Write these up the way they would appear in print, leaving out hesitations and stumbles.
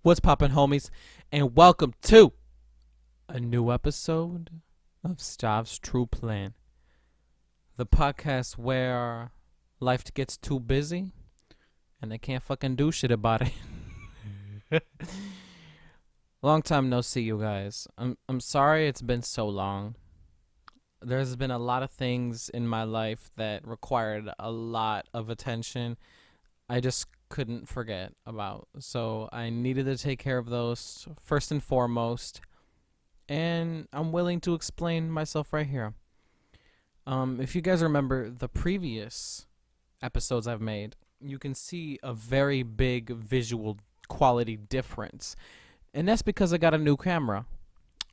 What's poppin', homies? And welcome to a new episode of Stav's True Plan, the podcast where life gets too busy and they can't fucking do shit about it. Long time no see, you guys. I'm sorry it's been so long. There's been a lot of things in my life that required a lot of attention. I just couldn't forget about. So I needed to take care of those first and foremost. And I'm willing to explain myself right here. If you guys remember the previous episodes I've made, you can see a very big visual quality difference. And that's because I got a new camera.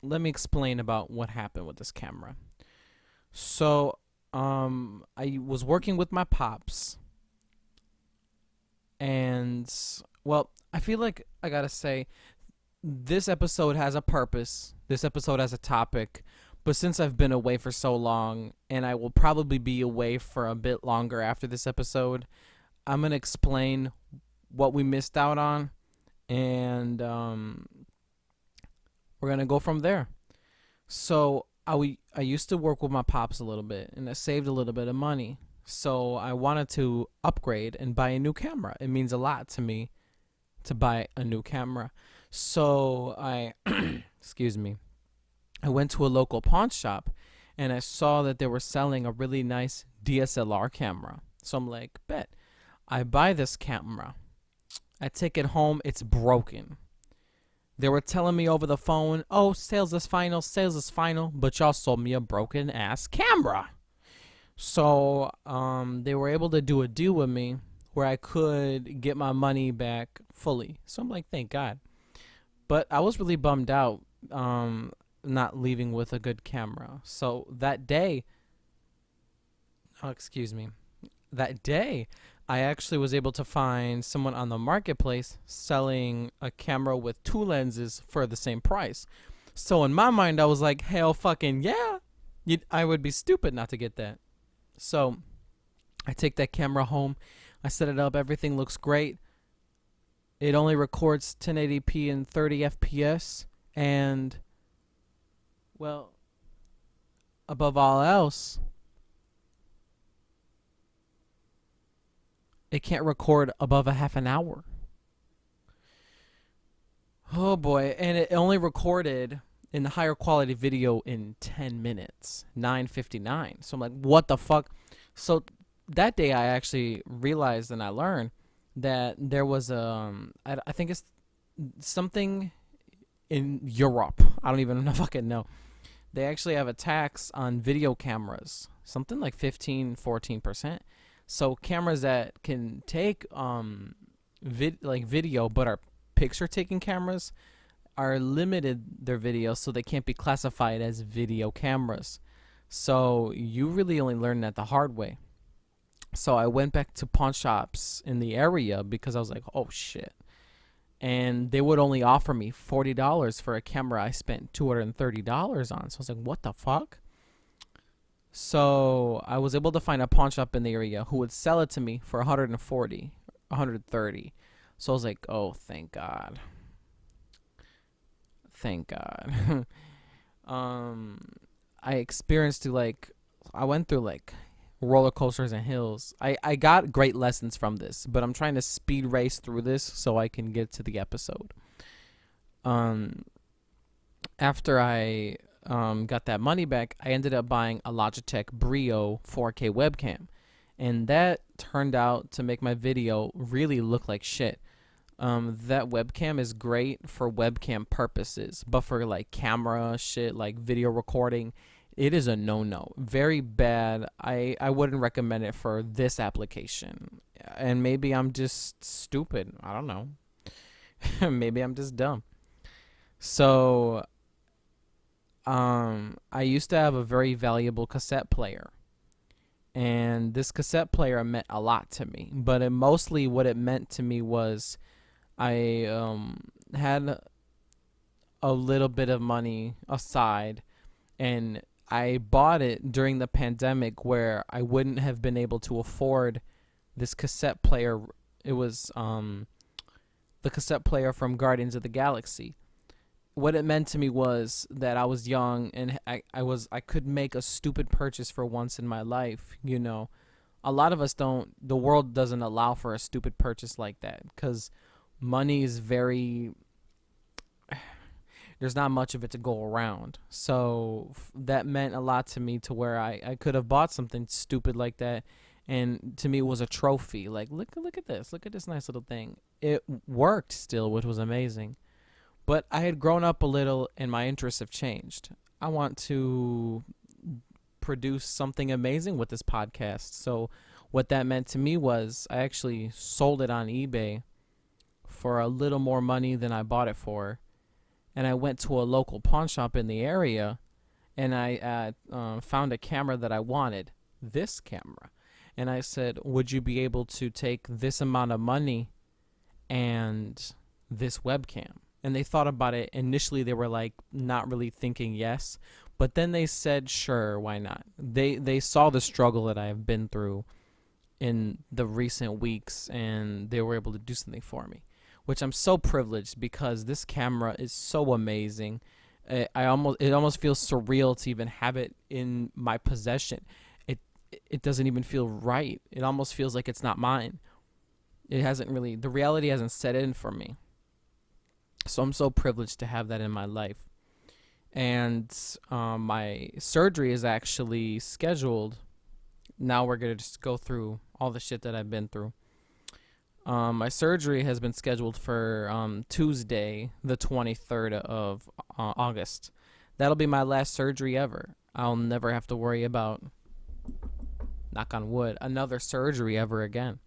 Let me explain about what happened with this camera. So, I was working with my pops. And, well, I feel like I gotta say, this episode has a purpose. This episode has a topic. But since I've been away for so long, and I will probably be away for a bit longer after this episode, I'm going to explain what we missed out on. And we're going to go from there. So I used to work with my pops a little bit, and I saved a little bit of money. So I wanted to upgrade and buy a new camera. It means a lot to me to buy a new camera. So I, excuse me, I went to a local pawn shop and I saw that they were selling a really nice DSLR camera. So I'm like, bet. I buy this camera. I take it home. It's broken. They were telling me over the phone, oh, sales is final, but y'all sold me a broken ass camera. So they were able to do a deal with me where I could get my money back fully. So I'm like, thank God. But I was really bummed out not leaving with a good camera. So that day, I actually was able to find someone on the marketplace selling a camera with two lenses for the same price. So in my mind, I was like, hell fucking yeah. I would be stupid not to get that. So I take that camera home. I set it up. Everything looks great. It only records 1080p and 30 FPS. And, well, above all else, it can't record above a half an hour. Oh boy. And it only recorded in the higher quality video in 10 minutes, 9:59. So I'm like, what the fuck? So that day I actually realized and I learned that there was I think it's something in Europe. I don't even fucking know. They actually have a tax on video cameras, something like 14%. So cameras that can take video but are picture taking cameras are limited their video, so they can't be classified as video cameras. So you really only learn that the hard way. So I went back to pawn shops in the area because I was like, oh shit. And they would only offer me $40 for a camera I spent $230 on. So I was like, what the fuck? So I was able to find a pawn shop in the area who would sell it to me for $140, $130. So I was like, oh, thank God. Thank God. I experienced I went through roller coasters and hills. I got great lessons from this, but I'm trying to speed race through this so I can get to the episode. After I got that money back, I ended up buying a Logitech Brio 4K webcam, and that turned out to make my video really look like shit. That webcam is great for webcam purposes, but for camera shit, video recording, it is a no-no. Very bad. I wouldn't recommend it for this application. And maybe I'm just stupid. I don't know. Maybe I'm just dumb. So, I used to have a very valuable cassette player. And this cassette player meant a lot to me. But mostly what it meant to me was I had a little bit of money aside, and I bought it during the pandemic where I wouldn't have been able to afford this cassette player. It was the cassette player from Guardians of the Galaxy. What it meant to me was that I was young and I could make a stupid purchase for once in my life. A lot of us don't. The world doesn't allow for a stupid purchase like that because money is very. There's not much of it to go around. So that meant a lot to me to where I could have bought something stupid like that. And to me, it was a trophy. Like, look at this. Look at this nice little thing. It worked still, which was amazing. But I had grown up a little and my interests have changed. I want to produce something amazing with this podcast. So what that meant to me was I actually sold it on eBay for a little more money than I bought it for. And I went to a local pawn shop in the area, and I found a camera that I wanted, this camera. And I said, would you be able to take this amount of money and this webcam? And they thought about it. Initially, they were like not really thinking yes. But then they said, sure, why not? They saw the struggle that I have been through in the recent weeks, and they were able to do something for me, which I'm so privileged because this camera is so amazing. It almost feels surreal to even have it in my possession. It doesn't even feel right. It almost feels like it's not mine. The reality hasn't set in for me. So I'm so privileged to have that in my life. And my surgery is actually scheduled. Now we're going to just go through all the shit that I've been through. My surgery has been scheduled for Tuesday, the 23rd of August. That'll be my last surgery ever. I'll never have to worry about, knock on wood, another surgery ever again.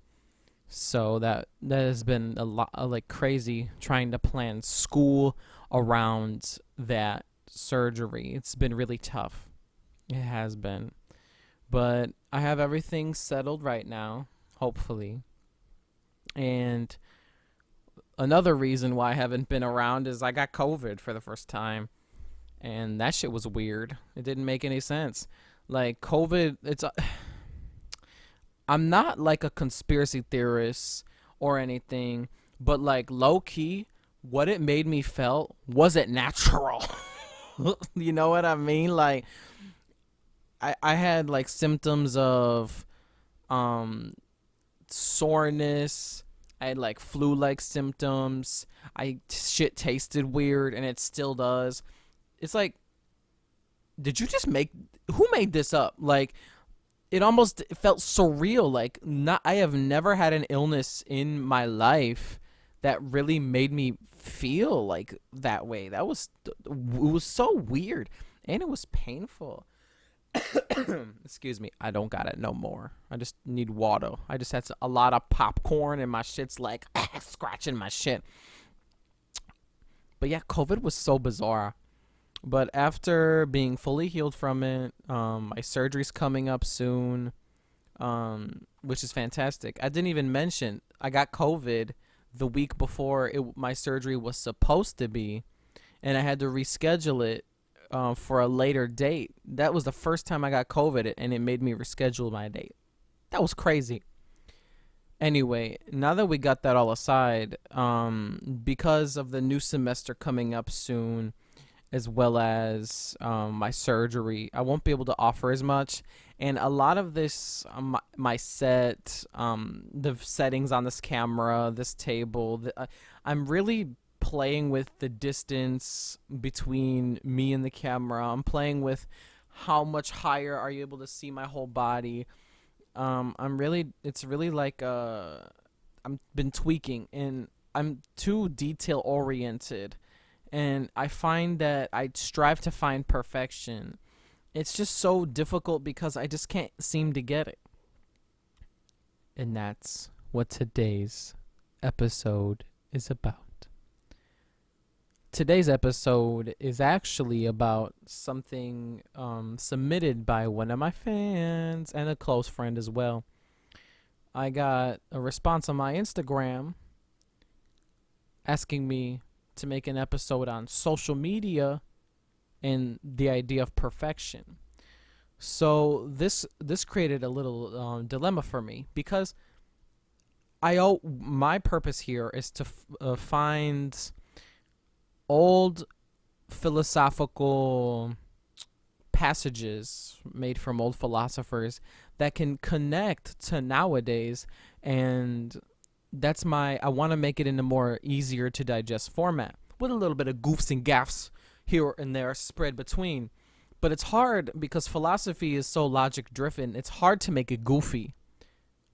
So that has been a lot, like crazy, trying to plan school around that surgery. It's been really tough. It has been. But I have everything settled right now, hopefully. And another reason why I haven't been around is I got COVID for the first time. And that shit was weird. It didn't make any sense. Like, COVID, I'm not like a conspiracy theorist or anything, but like low-key, what it made me felt wasn't natural. You know what I mean? Like, I had like symptoms of soreness. I had like flu-like symptoms. Shit tasted weird, and it still does. It's like, who made this up? Like, it almost felt surreal. Like, I have never had an illness in my life that really made me feel like that way. It was so weird, and it was painful. Excuse me, I don't got it no more. I just need water. I just had a lot of popcorn, and my shit's like scratching my shit. But yeah, COVID was so bizarre. But after being fully healed from it, my surgery's coming up soon, which is fantastic. I didn't even mention I got COVID the week before my surgery was supposed to be, and I had to reschedule it for a later date. That was the first time I got COVID, and it made me reschedule my date. That was crazy. Anyway, now that we got that all aside, because of the new semester coming up soon, as well as my surgery, I won't be able to offer as much. And a lot of this, my set, the settings on this camera, this table, I'm really playing with the distance between me and the camera. I'm playing with how much higher are you able to see my whole body. It's really like, I've been tweaking, and I'm too detail oriented. And I find that I strive to find perfection. It's just so difficult because I just can't seem to get it. And that's what today's episode is about. Today's episode is actually about something submitted by one of my fans and a close friend as well. I got a response on my Instagram asking me to make an episode on social media and the idea of perfection. So this created a little dilemma for me, because my purpose here is to find old philosophical passages made from old philosophers that can connect to nowadays, and I want to make it in a more easier to digest format with a little bit of goofs and gaffs here and there spread between. But it's hard because philosophy is so logic driven. It's hard to make it goofy.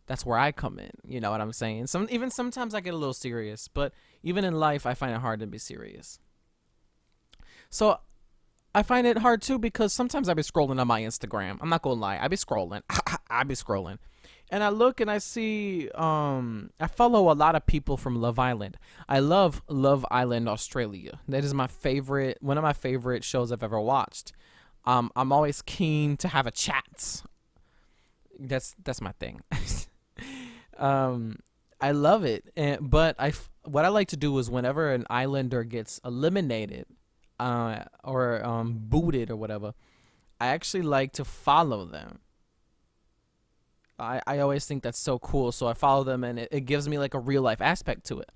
That's where I come in. You know what I'm saying? Even sometimes I get a little serious, but even in life I find it hard to be serious. So I find it hard too because sometimes I be scrolling on my Instagram. I'm not gonna lie, I be scrolling. I be scrolling, and I look and I see. I follow a lot of people from Love Island. I love Love Island Australia. That is my favorite. One of my favorite shows I've ever watched. I'm always keen to have a chat. That's my thing. I love it, but what I like to do is whenever an islander gets eliminated, or booted or whatever, I actually like to follow them. I always think that's so cool, so I follow them, and it gives me like a real life aspect to it.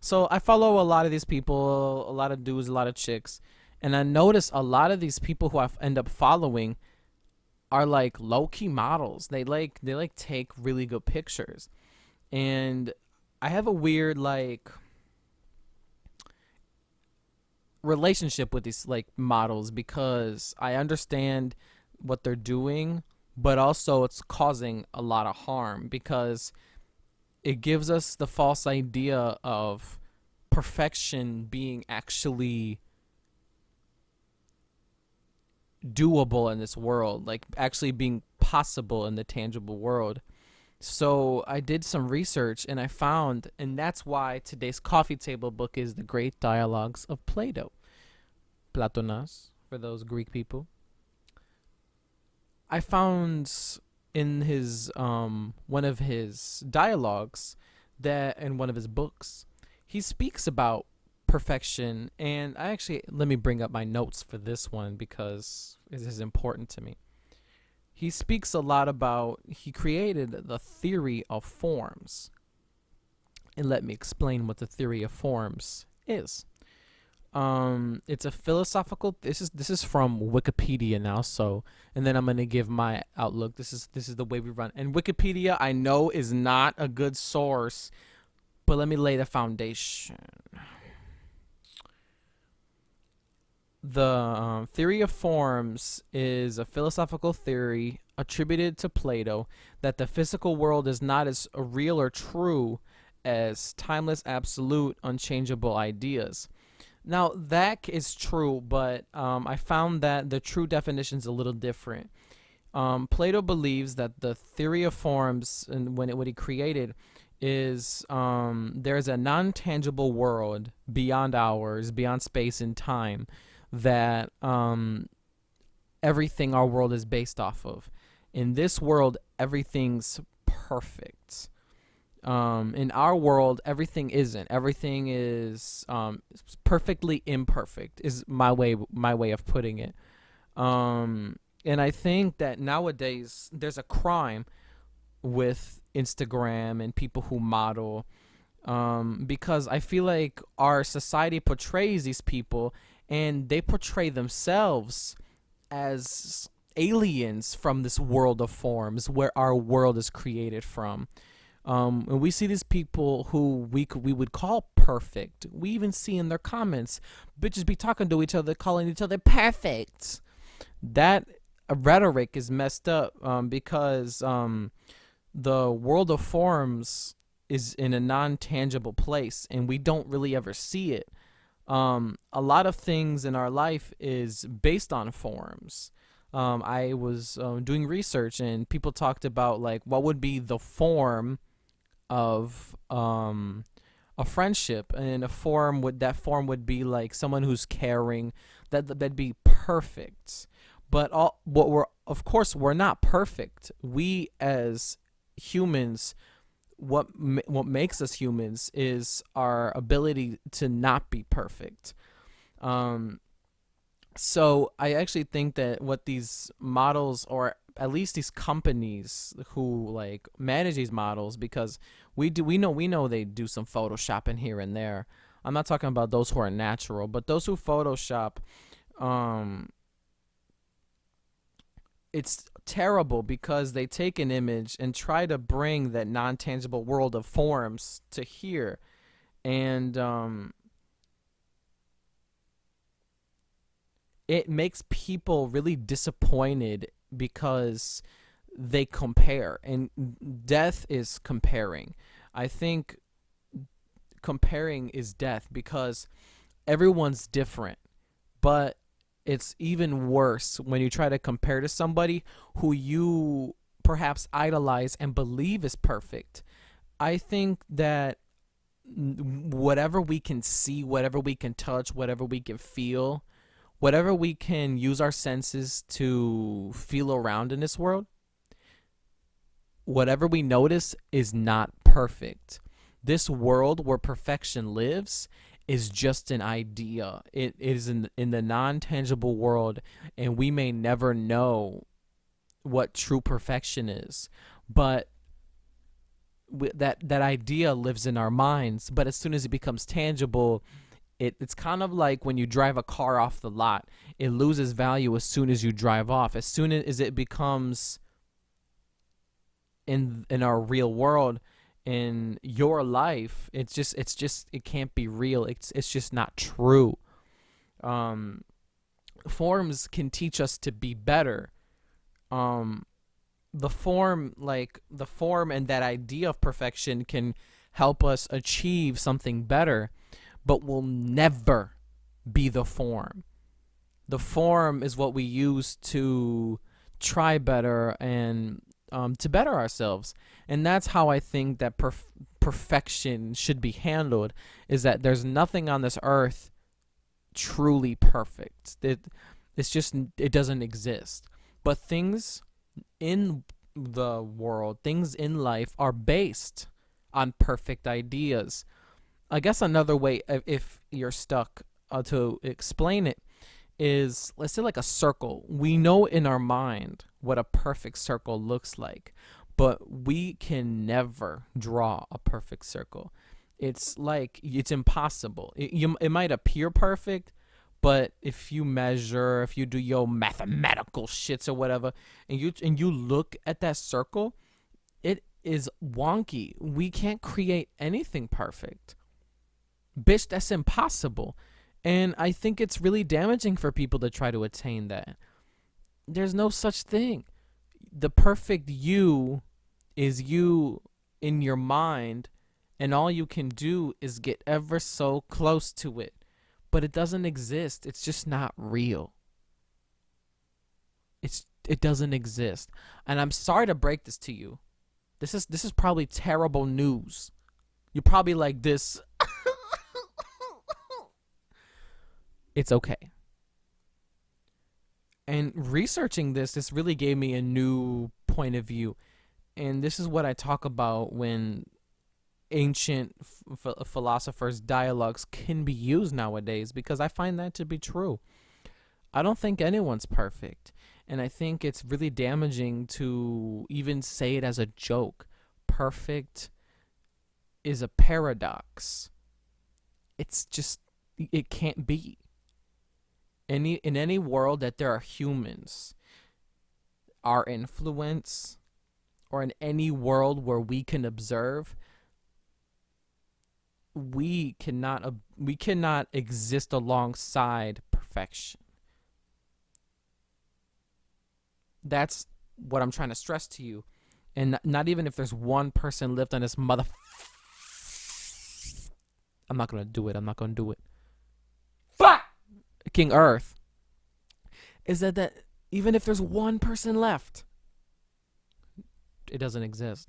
So I follow a lot of these people, a lot of dudes, a lot of chicks, and I notice a lot of these people who I end up following are like low key models. They take really good pictures, and I have a weird like relationship with these like models because I understand what they're doing, but also it's causing a lot of harm because it gives us the false idea of perfection being actually doable in this world, like actually being possible in the tangible world. So I did some research and I found, and that's why today's coffee table book is The Great Dialogues of Plato. Platonas, for those Greek people. I found in his one of his dialogues that in one of his books, he speaks about perfection, and let me bring up my notes for this one because this is important to me. He speaks a lot about, he created the theory of forms. And let me explain what the theory of forms is. It's a philosophical, this is from Wikipedia now, so, and then I'm going to give my outlook. This is the way we run. And Wikipedia, I know, is not a good source, but let me lay the foundation. The theory of forms is a philosophical theory attributed to Plato that the physical world is not as real or true as timeless, absolute, unchangeable ideas. Now, that is true, but I found that the true definition is a little different. Plato believes that the theory of forms, and what he created, is there's a non-tangible world beyond ours, beyond space and time, that everything our world is based off of. In this world, everything's perfect. In our world, everything isn't. Everything is perfectly imperfect. Is my way of putting it. And I think that nowadays there's a crime with Instagram and people who model, because I feel like our society portrays these people, and they portray themselves as aliens from this world of forms where our world is created from. And we see these people who we would call perfect. We even see in their comments, bitches be talking to each other, calling each other perfect. That rhetoric is messed up, because the world of forms is in a non-tangible place, and we don't really ever see it. A lot of things in our life is based on forms. I was doing research, and people talked about like what would be the form of a friendship, and that form would be like someone who's caring. That'd be perfect. But of course we're not perfect. We as humans, what makes us humans is our ability to not be perfect. So I actually think that what these models, or at least these companies who like manage these models, because we know they do some photoshopping here and there. I'm not talking about those who are natural, but those who photoshop, um it's terrible because they take an image and try to bring that non-tangible world of forms to here. And it makes people really disappointed because they compare, and death is comparing. I think comparing is death because everyone's different, but it's even worse when you try to compare to somebody who you perhaps idolize and believe is perfect. I think that whatever we can see, whatever we can touch, whatever we can feel, whatever we can use our senses to feel around in this world, whatever we notice is not perfect. This world where perfection lives is just an idea. It is in the non tangible world, and we may never know what true perfection is. But that idea lives in our minds. But as soon as it becomes tangible, it's kind of like when you drive a car off the lot. It loses value as soon as you drive off. As soon as it becomes in our real world, in your life, it's just it can't be real. It's just not true. um Forms can teach us to be better. um the form and that idea of perfection can help us achieve something better, but will never be the form. The form is what we use to try better and to better ourselves. And that's how I think that perfection should be handled, is that there's nothing on this earth truly perfect. It doesn't exist. But things in the world, things in life are based on perfect ideas. I guess another way, if you're stuck, to explain it is, let's say, like a circle. We know in our mind what a perfect circle looks like, but we can never draw a perfect circle. It's impossible. It might appear perfect, but if you measure, if you do your mathematical shits or whatever, and you look at that circle, it is wonky. We can't create anything perfect. Bitch, that's impossible. And I think it's really damaging for people to try to attain that. There's no such thing. The perfect you is you in your mind, and all you can do is get ever so close to it. But it doesn't exist. It's just not real. It doesn't exist. And I'm sorry to break this to you. This is probably terrible news. You're probably like this. It's okay. And researching this really gave me a new point of view. And this is what I talk about when ancient philosophers' dialogues can be used nowadays, because I find that to be true. I don't think anyone's perfect. And I think it's really damaging to even say it as a joke. Perfect is a paradox. It's just, it can't be. In any world that there are humans, our influence, or in any world where we can observe, we cannot exist alongside perfection. That's what I'm trying to stress to you. And not even if there's one person left on this mother. I'm not gonna do it. Fuck! King Earth. Is that even if there's one person left, it doesn't exist.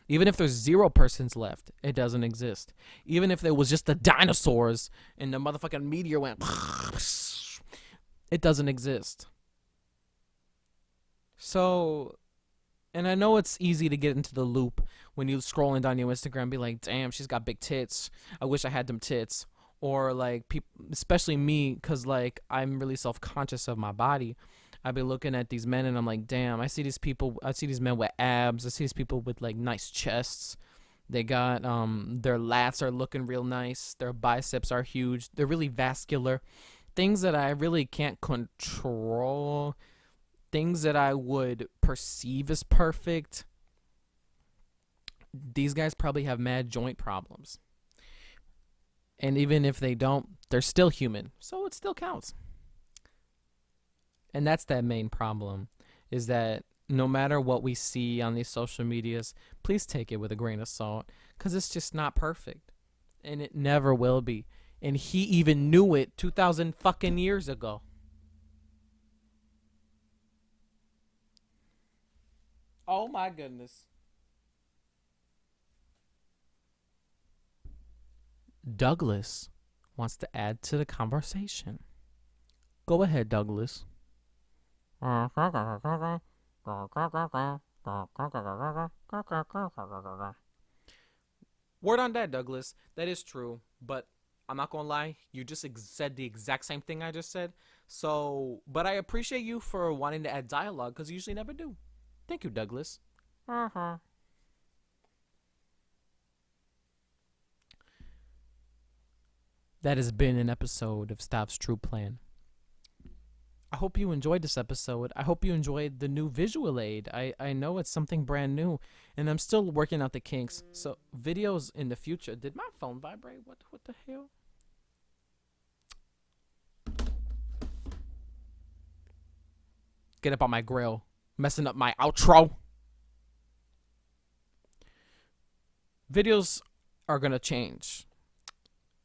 Even if there's 0 persons left, it doesn't exist. Even if there was just the dinosaurs and the motherfucking meteor went, it doesn't exist. So, and I know it's easy to get into the loop when you're scrolling down your Instagram and be like, damn, she's got big tits. I wish I had them tits. or like people, especially me, because like I'm really self-conscious of my body. I've been looking at these men and I'm like, damn, I see these people, I see these men with abs, I see these people with like nice chests. They got their lats are looking real nice, their biceps are huge, they're really vascular. Things that I really can't control, things that I would perceive as perfect. These guys probably have mad joint problems. And even if they don't, they're still human. So it still counts. And that's that main problem, is that no matter what we see on these social medias, please take it with a grain of salt, because it's just not perfect. And it never will be. And he even knew it 2,000 fucking years ago. Oh my goodness. Douglas wants to add to the conversation. Go ahead, Douglas. Word on that, Douglas. That is true, but I'm not gonna lie. You just said the exact same thing I just said. So, but I appreciate you for wanting to add dialogue, because you usually never do. Thank you, Douglas. That has been an episode of Stav's True Plan. I hope you enjoyed this episode. I hope you enjoyed the new visual aid. I know it's something brand new, and I'm still working out the kinks. So videos in the future. Did my phone vibrate? What the hell? Get up on my grill. Messing up my outro. Videos are going to change.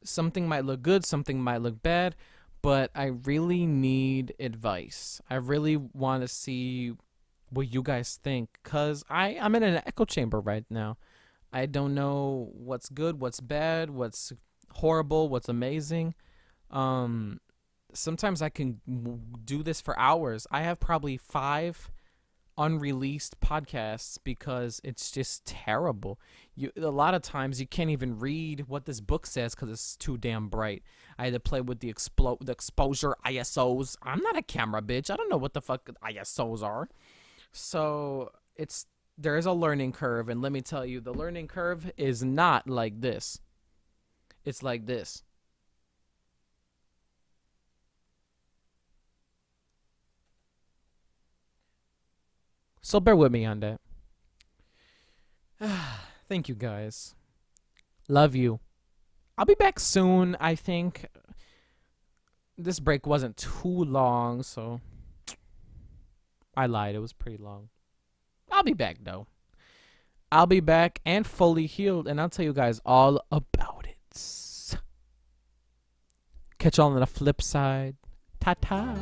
Something might look good. Something might look bad. But I really need advice. I really want to see what you guys think, because I'm in an echo chamber right now. I don't know what's good, what's bad, what's horrible, what's amazing. Sometimes I can do this for hours. I have probably 5 unreleased podcasts because it's just terrible. A lot of times you can't even read what this book says because it's too damn bright. I had to play with the exposure ISOs. I'm not a camera bitch. I don't know what the fuck ISOs are. So there is a learning curve, and let me tell you, the learning curve is not like this. It's like this. So bear with me on that. Thank you, guys. Love you. I'll be back soon, I think. This break wasn't too long, so I lied. It was pretty long. I'll be back, though. I'll be back and fully healed, and I'll tell you guys all about it. Catch y'all on the flip side. Ta-ta.